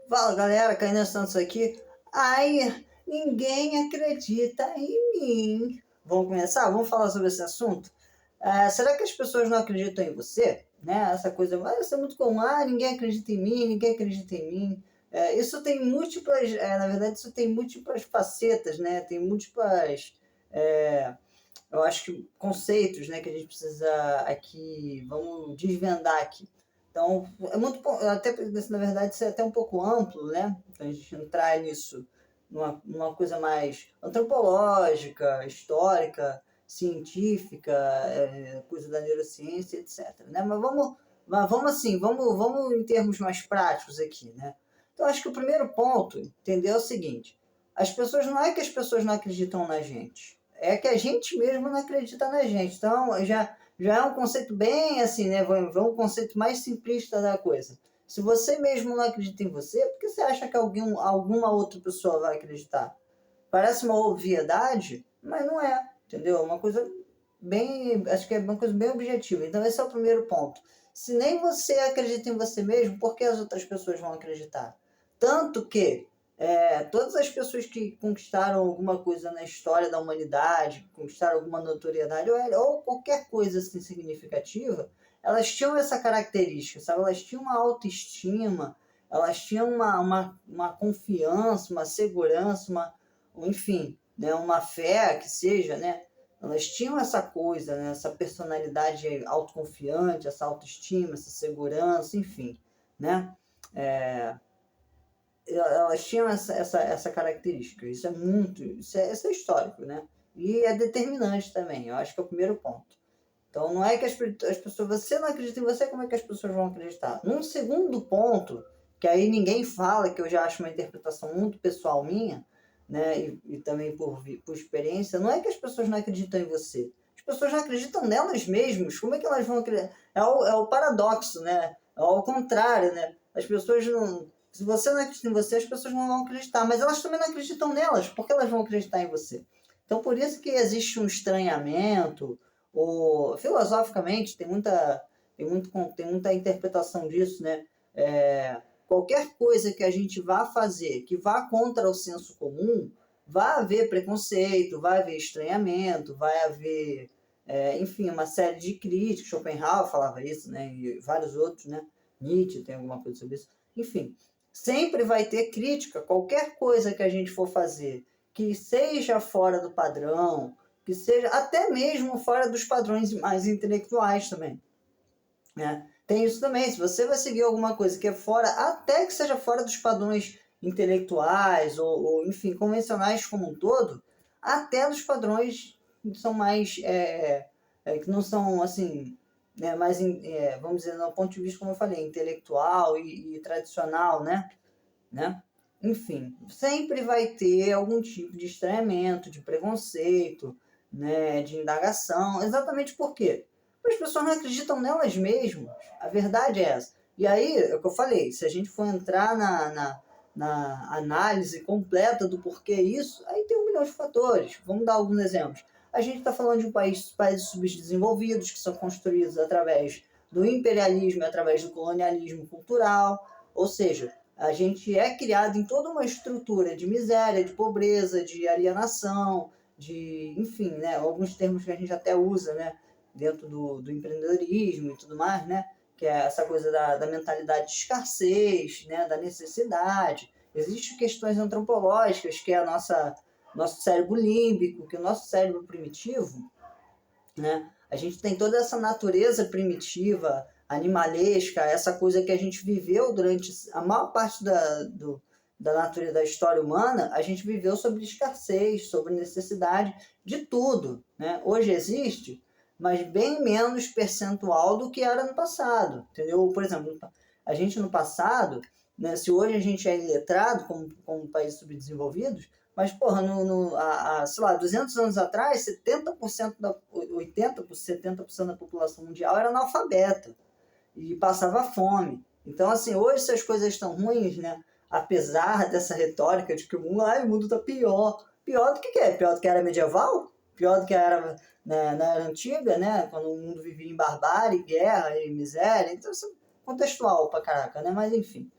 Fala galera, Kainan Santos aqui. Ai, ninguém acredita em mim. Vamos começar? Vamos falar sobre esse assunto? Será que as pessoas não acreditam em você? Né? Essa coisa, isso é muito comum. Ninguém acredita em mim, ninguém acredita em mim. Isso tem múltiplas, na verdade, isso tem múltiplas facetas, né? Tem múltiplas, é, eu acho que conceitos, né, que a gente precisa aqui, vamos desvendar aqui. Então, é muito, até, na verdade, isso é até um pouco amplo, né? Então, a gente entrar nisso numa coisa mais antropológica, histórica, científica, coisa da neurociência, etc. Né? Mas vamos assim, vamos em termos mais práticos aqui, né? Então, acho que o primeiro ponto, entender é o seguinte: as pessoas, não é que as pessoas não acreditam na gente, é que a gente mesmo não acredita na gente. Então, já é um conceito bem assim, né? Vamos um conceito mais simplista da coisa. Se você mesmo não acredita em você, por que você acha que alguma outra pessoa vai acreditar? Parece uma obviedade, mas não é, entendeu? Uma coisa bem, acho que é uma coisa bem objetiva. Então esse é o primeiro ponto. Se nem você acredita em você mesmo, por que as outras pessoas vão acreditar? Tanto que todas as pessoas que conquistaram alguma coisa na história da humanidade, conquistaram alguma notoriedade ou qualquer coisa assim significativa, elas tinham essa característica, sabe? Elas tinham uma autoestima, elas tinham uma confiança, uma segurança, enfim, né? Uma fé que seja, né? Elas tinham essa coisa, né? Essa personalidade autoconfiante, essa autoestima, essa segurança, enfim, né? Elas tinham essa característica. Isso é histórico, né? E é determinante também. Eu acho que é o primeiro ponto. Então, não é que as pessoas, você não acredita em você, como é que as pessoas vão acreditar? Num segundo ponto, que aí ninguém fala, que eu já acho uma interpretação muito pessoal minha, né? E também por experiência, não é que as pessoas não acreditam em você. As pessoas não acreditam nelas mesmas. Como é que elas vão acreditar? É o paradoxo, né? É ao contrário, né? As pessoas não. Se você não acredita em você, as pessoas não vão acreditar. Mas elas também não acreditam nelas. Por que elas vão acreditar em você? Então, por isso que existe um estranhamento, ou filosoficamente tem muita interpretação disso, né? Qualquer coisa que a gente vá fazer que vá contra o senso comum, vai haver preconceito, vai haver estranhamento, vai haver, enfim, uma série de críticas. Schopenhauer falava isso, né? E vários outros, né? Nietzsche tem alguma coisa sobre isso. Enfim, sempre vai ter crítica. Qualquer coisa que a gente for fazer que seja fora do padrão, que seja até mesmo fora dos padrões mais intelectuais também, né? Tem isso também. Se você vai seguir alguma coisa que é fora, até que seja fora dos padrões intelectuais ou enfim, convencionais como um todo, até dos padrões que são mais, que não são assim, né, mais, vamos dizer, no ponto de vista, como eu falei, intelectual e tradicional, né? Enfim, sempre vai ter algum tipo de estranhamento, de preconceito, né, de indagação. Exatamente por quê? Porque as pessoas não acreditam nelas mesmas. A verdade é essa. E aí, é o que eu falei, se a gente for entrar na análise completa do porquê isso, aí tem 1 milhão de fatores. Vamos dar alguns exemplos. A gente está falando de países subdesenvolvidos, que são construídos através do imperialismo, através do colonialismo cultural, ou seja, a gente é criado em toda uma estrutura de miséria, de pobreza, de alienação, enfim, né, alguns termos que a gente até usa, né, dentro do empreendedorismo e tudo mais, né, que é essa coisa da mentalidade de escassez, né, da necessidade. Existem questões antropológicas, que é nosso cérebro límbico, que é o nosso cérebro primitivo, né? A gente tem toda essa natureza primitiva, animalesca, essa coisa que a gente viveu durante a maior parte da natureza da história humana. A gente viveu sobre escassez, sobre necessidade de tudo, né? Hoje existe, mas bem menos percentual do que era no passado, entendeu? Por exemplo, a gente no passado, né, se hoje a gente é iletrado como países subdesenvolvidos, mas, porra, sei lá, 200 anos atrás, 70% da população mundial era analfabeta e passava fome. Então, assim, hoje se as coisas estão ruins, né, apesar dessa retórica de que o mundo está pior. Pior do que é? Pior do que era medieval? Pior do que era na era antiga, né, quando o mundo vivia em barbárie, guerra e miséria. Então, isso é contextual pra caraca, né, mas enfim,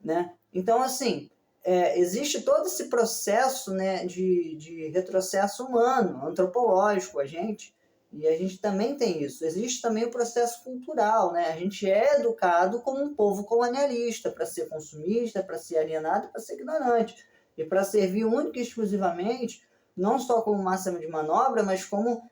né. Então, assim, existe todo esse processo, né, de retrocesso humano, antropológico, e a gente também tem isso. Existe também o processo cultural, né? A gente é educado como um povo colonialista, para ser consumista, para ser alienado, para ser ignorante, e para servir única e exclusivamente, não só como máxima de manobra, mas como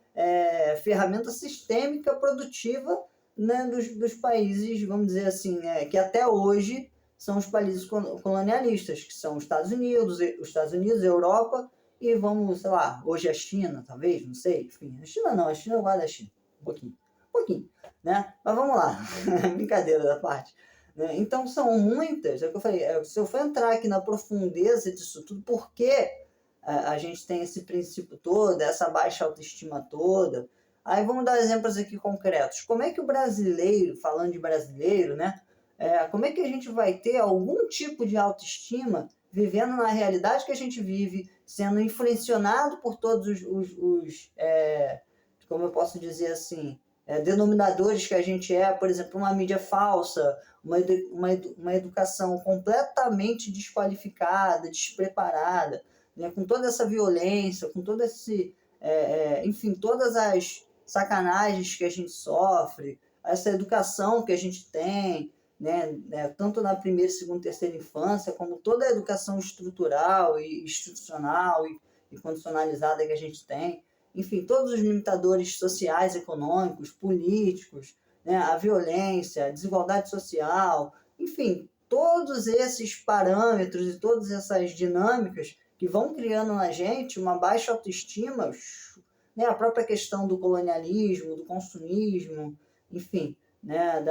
ferramenta sistêmica produtiva, né, dos países, vamos dizer assim, né, que até hoje são os países colonialistas, que são os Estados Unidos, a Europa e vamos, sei lá, hoje a China, talvez, não sei, enfim, a China não, a China guarda a China, um pouquinho, né? Mas vamos lá, brincadeira da parte. Né? Então são muitas, é o que eu falei, se eu for entrar aqui na profundeza disso tudo, por que a gente tem esse princípio todo, essa baixa autoestima toda? Aí vamos dar exemplos aqui concretos. Como é que o brasileiro, falando de brasileiro, né? Como é que a gente vai ter algum tipo de autoestima vivendo na realidade que a gente vive, sendo influenciado por todos como eu posso dizer assim, denominadores que a gente por exemplo, uma mídia falsa, uma educação completamente desqualificada, despreparada, né, com toda essa violência, com todo esse, enfim, todas as sacanagens que a gente sofre, essa educação que a gente tem, né, tanto na primeira, segunda, terceira infância, como toda a educação estrutural e institucional e condicionalizada que a gente tem, enfim, todos os limitadores sociais, econômicos, políticos, né, a violência, a desigualdade social, enfim, todos esses parâmetros e todas essas dinâmicas que vão criando na gente uma baixa autoestima, né, a própria questão do colonialismo, do consumismo, enfim, né,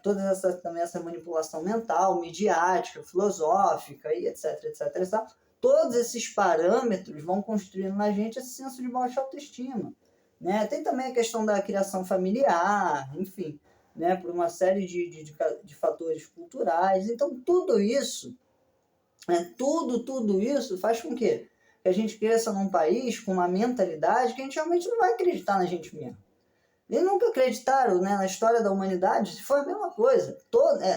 toda essa manipulação mental, midiática, filosófica, e etc, etc, etc. Todos esses parâmetros vão construindo na gente esse senso de baixa autoestima. Né? Tem também a questão da criação familiar, enfim, né, por uma série de fatores culturais. Então, tudo isso, né, tudo isso faz com que a gente cresça num país com uma mentalidade que a gente realmente não vai acreditar na gente mesmo. Eles nunca acreditaram, né, na história da humanidade, foi a mesma coisa.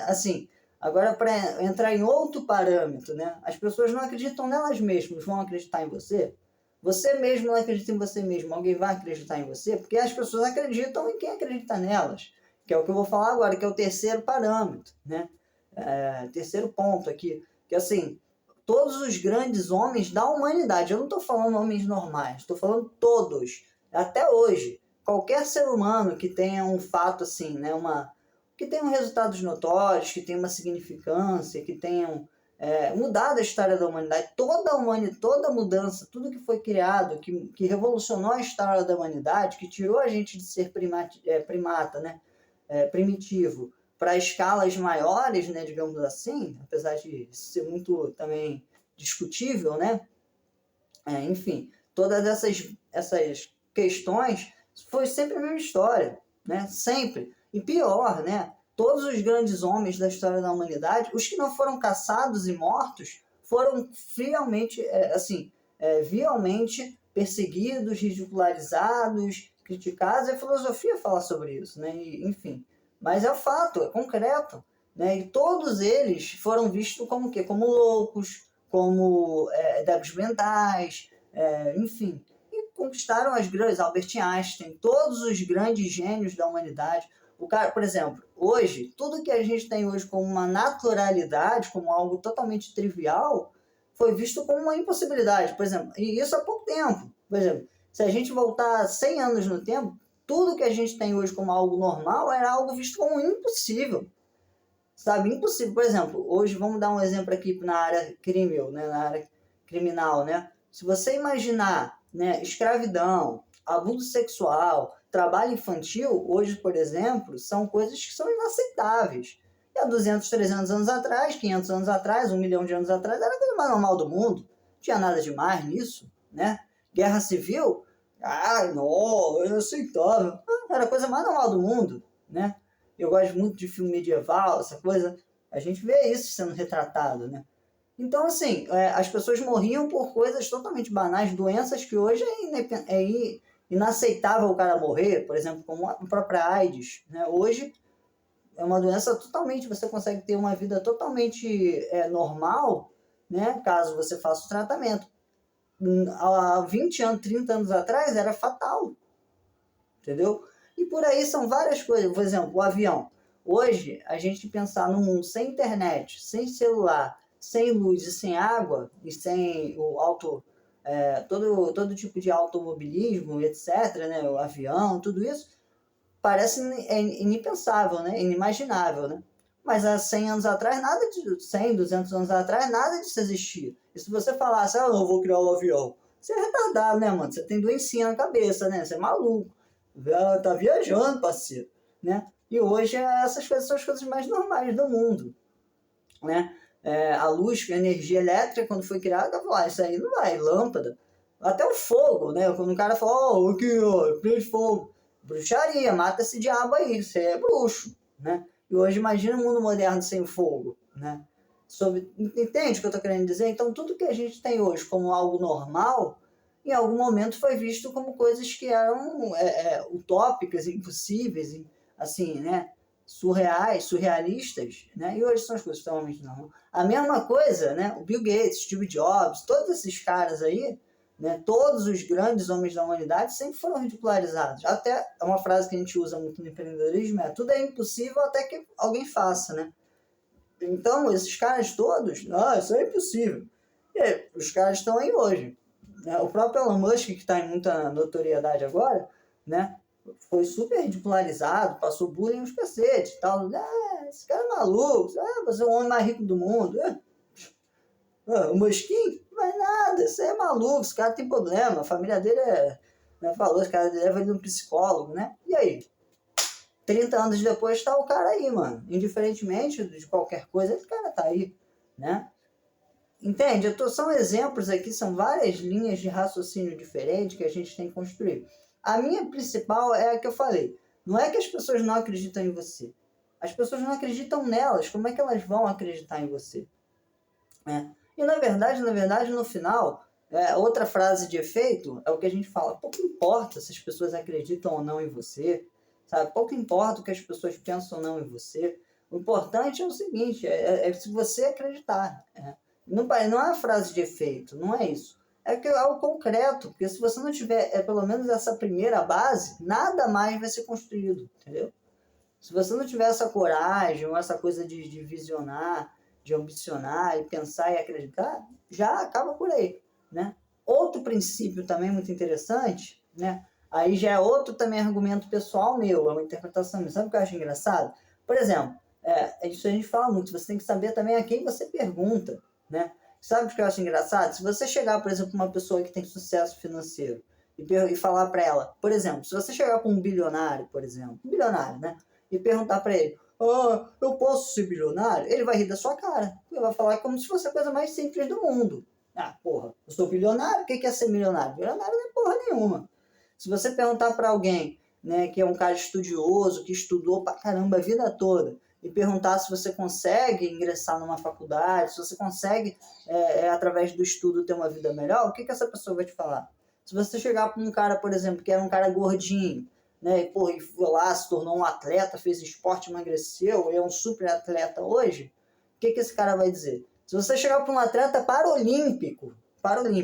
Assim, agora, para entrar em outro parâmetro, né, as pessoas não acreditam nelas mesmas, vão acreditar em você? Você mesmo não acredita em você mesmo, alguém vai acreditar em você? Porque as pessoas acreditam em quem acredita nelas, que é o que eu vou falar agora, que é o terceiro parâmetro, né? Terceiro ponto aqui, que assim, todos os grandes homens da humanidade, eu não estou falando homens normais, estou falando todos, até hoje, qualquer ser humano que tenha um fato assim, né, que tenha resultados notórios, que tenha uma significância, que tenham mudado a história da humanidade, toda mudança, tudo que foi criado, que revolucionou a história da humanidade, que tirou a gente de ser primata, né, primitivo, para escalas maiores, né, digamos assim, apesar de ser muito também discutível, né, enfim, todas essas questões foi sempre a mesma história, né, sempre. E pior, né, todos os grandes homens da história da humanidade, os que não foram caçados e mortos, foram violmente perseguidos, ridicularizados, criticados, e a filosofia fala sobre isso, né, e, enfim. Mas é fato, é concreto, né, e todos eles foram vistos como o quê? Como loucos, como débeis mentais, enfim, e conquistaram as grandes, Albert Einstein, todos os grandes gênios da humanidade. O cara, por exemplo, hoje, tudo que a gente tem hoje como uma naturalidade, como algo totalmente trivial, foi visto como uma impossibilidade, por exemplo, e isso há pouco tempo. Por exemplo, se a gente voltar 100 anos no tempo, tudo que a gente tem hoje como algo normal era algo visto como impossível. Sabe, impossível. Por exemplo, hoje vamos dar um exemplo aqui na área né, na área criminal, né? Se você imaginar, né, escravidão, abuso sexual, trabalho infantil, hoje, por exemplo, são coisas que são inaceitáveis. E há 200, 300 anos atrás, 500 anos atrás, 1 milhão de anos atrás, era a coisa mais normal do mundo. Não tinha nada demais nisso, né? Guerra civil, não, é aceitável. Era a coisa mais normal do mundo, né? Eu gosto muito de filme medieval, essa coisa. A gente vê isso sendo retratado, né? Então, assim, as pessoas morriam por coisas totalmente banais, doenças que hoje é inaceitável o cara morrer, por exemplo, como a própria AIDS, né? Hoje, é uma doença totalmente, você consegue ter uma vida totalmente normal, né, caso você faça o tratamento. Há 20 anos, 30 anos atrás era fatal, entendeu? E por aí são várias coisas, por exemplo, o avião. Hoje, a gente pensar num mundo sem internet, sem celular, sem luz e sem água, e sem todo tipo de automobilismo, etc., né, o avião, tudo isso, parece inimpensável, né, inimaginável, né? Mas há 100 anos atrás, 100, 200 anos atrás, nada disso existia. E se você falasse, eu não vou criar um avião, você é retardado, né, mano? Você tem doencinha na cabeça, né? Você é maluco. Tá viajando, parceiro, né? E hoje essas coisas são as coisas mais normais do mundo, né? A luz, a energia elétrica, quando foi criada, isso aí não vai, lâmpada. Até o fogo, né? Quando o cara fala, aqui, ó, prende fogo. Bruxaria, mata esse diabo aí, você é bruxo, né? E hoje imagina um mundo moderno sem fogo, né? Entende o que eu tô querendo dizer? Então tudo que a gente tem hoje como algo normal, em algum momento foi visto como coisas que eram utópicas, impossíveis, assim, né? Surrealistas, né? E hoje são as coisas extremamente normais. A mesma coisa, né? O Bill Gates, Steve Jobs, todos esses caras aí, né? Todos os grandes homens da humanidade sempre foram ridicularizados. Até uma frase que a gente usa muito no empreendedorismo é: tudo é impossível até que alguém faça, né? Então, esses caras todos, isso é impossível. E aí, os caras estão aí hoje. Né? O próprio Elon Musk, que está em muita notoriedade agora, né? Foi super ridicularizado, passou bullying nos cacete e tal. Esse cara é maluco, você é o homem mais rico do mundo. O Musquinho? Não vai nada, isso aí é maluco, esse cara tem problema, a família dele falou, esse cara leva ele num psicólogo, né? E aí? 30 anos depois está o cara aí, mano. Indiferentemente de qualquer coisa, esse cara tá aí, né? Entende? São exemplos aqui, são várias linhas de raciocínio diferentes que a gente tem que construir. A minha principal é a que eu falei. Não é que as pessoas não acreditam em você. As pessoas não acreditam nelas. Como é que elas vão acreditar em você? E na verdade, no final, outra frase de efeito é o que a gente fala. Pouco importa se as pessoas acreditam ou não em você. Sabe? Pouco importa o que as pessoas pensam ou não em você. O importante é o seguinte, se você acreditar. Não é uma frase de efeito, não é isso. É algo concreto, porque se você não tiver pelo menos essa primeira base, nada mais vai ser construído, entendeu? Se você não tiver essa coragem, ou essa coisa de visionar, de ambicionar e pensar e acreditar, já acaba por aí, né? Outro princípio também muito interessante, né? Aí já é outro também argumento pessoal meu, é uma interpretação. Sabe o que eu acho engraçado? Por exemplo, isso a gente fala muito, você tem que saber também a quem você pergunta, né? Sabe o que eu acho engraçado? Se você chegar, por exemplo, uma pessoa que tem sucesso financeiro e falar para ela, por exemplo, se você chegar para um bilionário, por exemplo, um bilionário, né? E perguntar para ele, eu posso ser bilionário? Ele vai rir da sua cara. Ele vai falar como se fosse a coisa mais simples do mundo. Porra, eu sou bilionário, o que é ser milionário? Bilionário não é porra nenhuma. Se você perguntar para alguém, né, que é um cara estudioso, que estudou pra caramba a vida toda, e perguntar se você consegue ingressar numa faculdade, se você consegue, através do estudo, ter uma vida melhor, o que essa pessoa vai te falar? Se você chegar para um cara, por exemplo, que era um cara gordinho, né, e foi lá, se tornou um atleta, fez esporte, emagreceu, é um super atleta hoje, o que esse cara vai dizer? Se você chegar para um atleta paralímpico,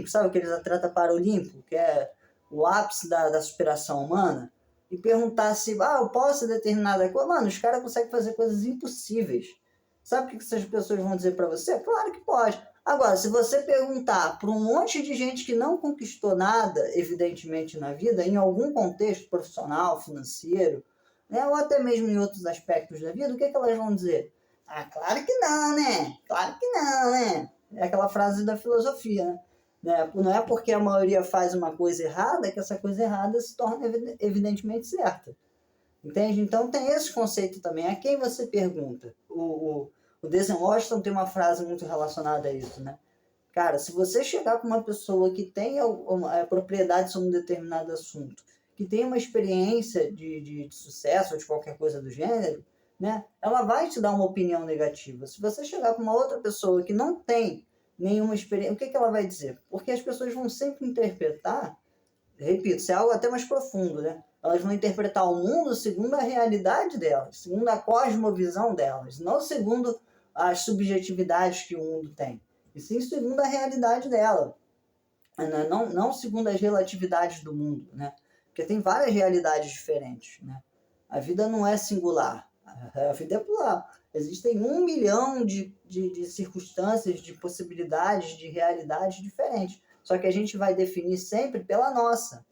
sabe aqueles atletas paralímpicos, que é o ápice da superação humana, e perguntar se, eu posso determinada coisa, mano, os caras conseguem fazer coisas impossíveis. Sabe o que essas pessoas vão dizer para você? Claro que pode. Agora, se você perguntar para um monte de gente que não conquistou nada, evidentemente, na vida, em algum contexto profissional, financeiro, né, ou até mesmo em outros aspectos da vida, o que elas vão dizer? Claro que não, né? Claro que não, né? É aquela frase da filosofia, né? Não é porque a maioria faz uma coisa errada que essa coisa errada se torna evidentemente certa. Entende? Então tem esse conceito também. A quem você pergunta? O Denzel Washington tem uma frase muito relacionada a isso, né? Cara, se você chegar com uma pessoa que tem uma propriedade sobre um determinado assunto, que tem uma experiência de sucesso ou de qualquer coisa do gênero, né? Ela vai te dar uma opinião negativa. Se você chegar com uma outra pessoa que não tem nenhuma experiência, o que ela vai dizer? Porque as pessoas vão sempre interpretar, repito, isso é algo até mais profundo, né? Elas vão interpretar o mundo segundo a realidade delas, segundo a cosmovisão delas, não segundo as subjetividades que o mundo tem, e sim segundo a realidade dela, né? Não segundo as relatividades do mundo, né? Porque tem várias realidades diferentes, né? A vida não é singular, a vida é plural. Existem 1 milhão de circunstâncias, de possibilidades, de realidades diferentes. Só que a gente vai definir sempre pela nossa,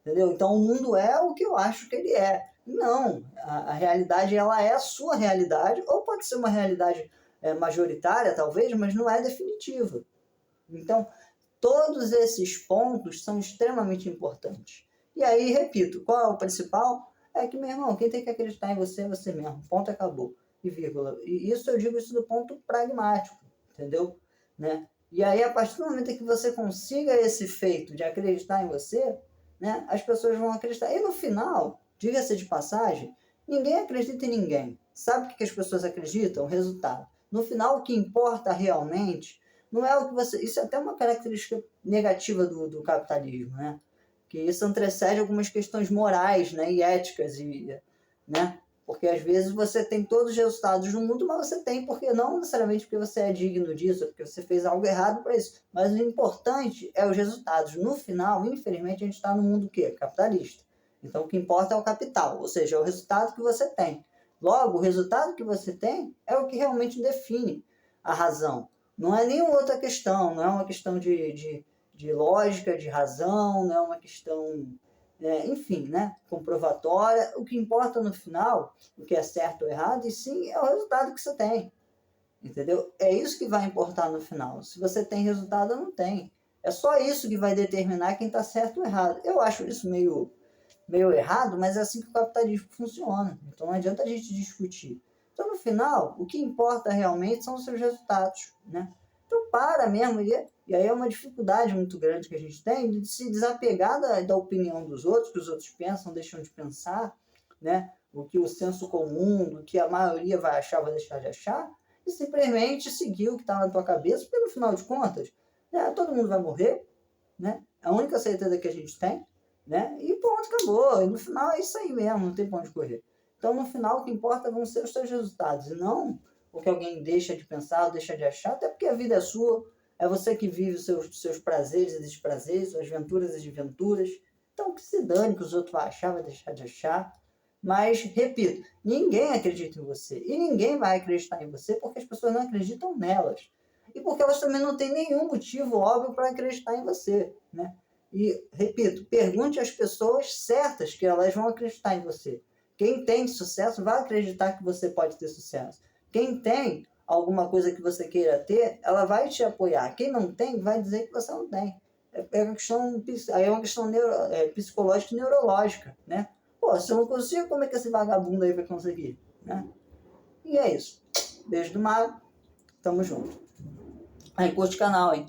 entendeu? Então o mundo é o que eu acho que ele é. Não, a realidade ela é a sua realidade, ou pode ser uma realidade majoritária, talvez, mas não é definitiva. Então, todos esses pontos são extremamente importantes. E aí, repito, qual é o principal? É que, meu irmão, quem tem que acreditar em você é você mesmo. Ponto, acabou. E vírgula. E isso eu digo isso do ponto pragmático, entendeu? Né? E aí, a partir do momento em que você consiga esse feito de acreditar em você, né, as pessoas vão acreditar. E no final, diga-se de passagem, ninguém acredita em ninguém. Sabe o que as pessoas acreditam? O resultado. No final, o que importa realmente não é o que você... Isso é até uma característica negativa do capitalismo, né? Que isso antecede algumas questões morais, né, e éticas, né? Porque às vezes você tem todos os resultados do mundo, mas você tem porque não necessariamente porque você é digno disso, porque você fez algo errado para isso. Mas o importante é os resultados. No final, infelizmente, a gente está no mundo o quê? Capitalista. Então o que importa é o capital, ou seja, é o resultado que você tem. Logo, o resultado que você tem é o que realmente define a razão. Não é nenhuma outra questão, não é uma questão de lógica, de razão, não é uma questão, enfim, né, comprovatória. O que importa no final, o que é certo ou errado, e sim é o resultado que você tem, entendeu? É isso que vai importar no final. Se você tem resultado ou não tem. É só isso que vai determinar quem está certo ou errado. Eu acho isso meio errado, mas é assim que o capitalismo funciona. Então não adianta a gente discutir. Então, no final, o que importa realmente são os seus resultados, né? Então, para mesmo, e aí é uma dificuldade muito grande que a gente tem de se desapegar da opinião dos outros, que os outros pensam, deixam de pensar, né? O que o senso comum, o que a maioria vai achar, vai deixar de achar, e simplesmente seguir o que está na tua cabeça, porque no final de contas, todo mundo vai morrer, né? A única certeza que a gente tem, né? E pronto, acabou. E no final é isso aí mesmo, não tem pra onde correr. Então, no final, o que importa vão ser os seus resultados, e não o que alguém deixa de pensar ou deixa de achar, até porque a vida é sua, é você que vive os seus prazeres e desprazeres, suas venturas e desventuras. Então, que se dane que os outros vão achar, vai deixar de achar. Mas, repito, ninguém acredita em você. E ninguém vai acreditar em você porque as pessoas não acreditam nelas. E porque elas também não têm nenhum motivo óbvio para acreditar em você, né? E, repito, pergunte às pessoas certas que elas vão acreditar em você. Quem tem sucesso vai acreditar que você pode ter sucesso. Quem tem alguma coisa que você queira ter, ela vai te apoiar. Quem não tem, vai dizer que você não tem. Aí é uma questão psicológica e neurológica, né? Pô, se eu não consigo, como é que esse vagabundo aí vai conseguir? Né? E é isso. Beijo do mar. Tamo junto. Aí, curte o canal, hein?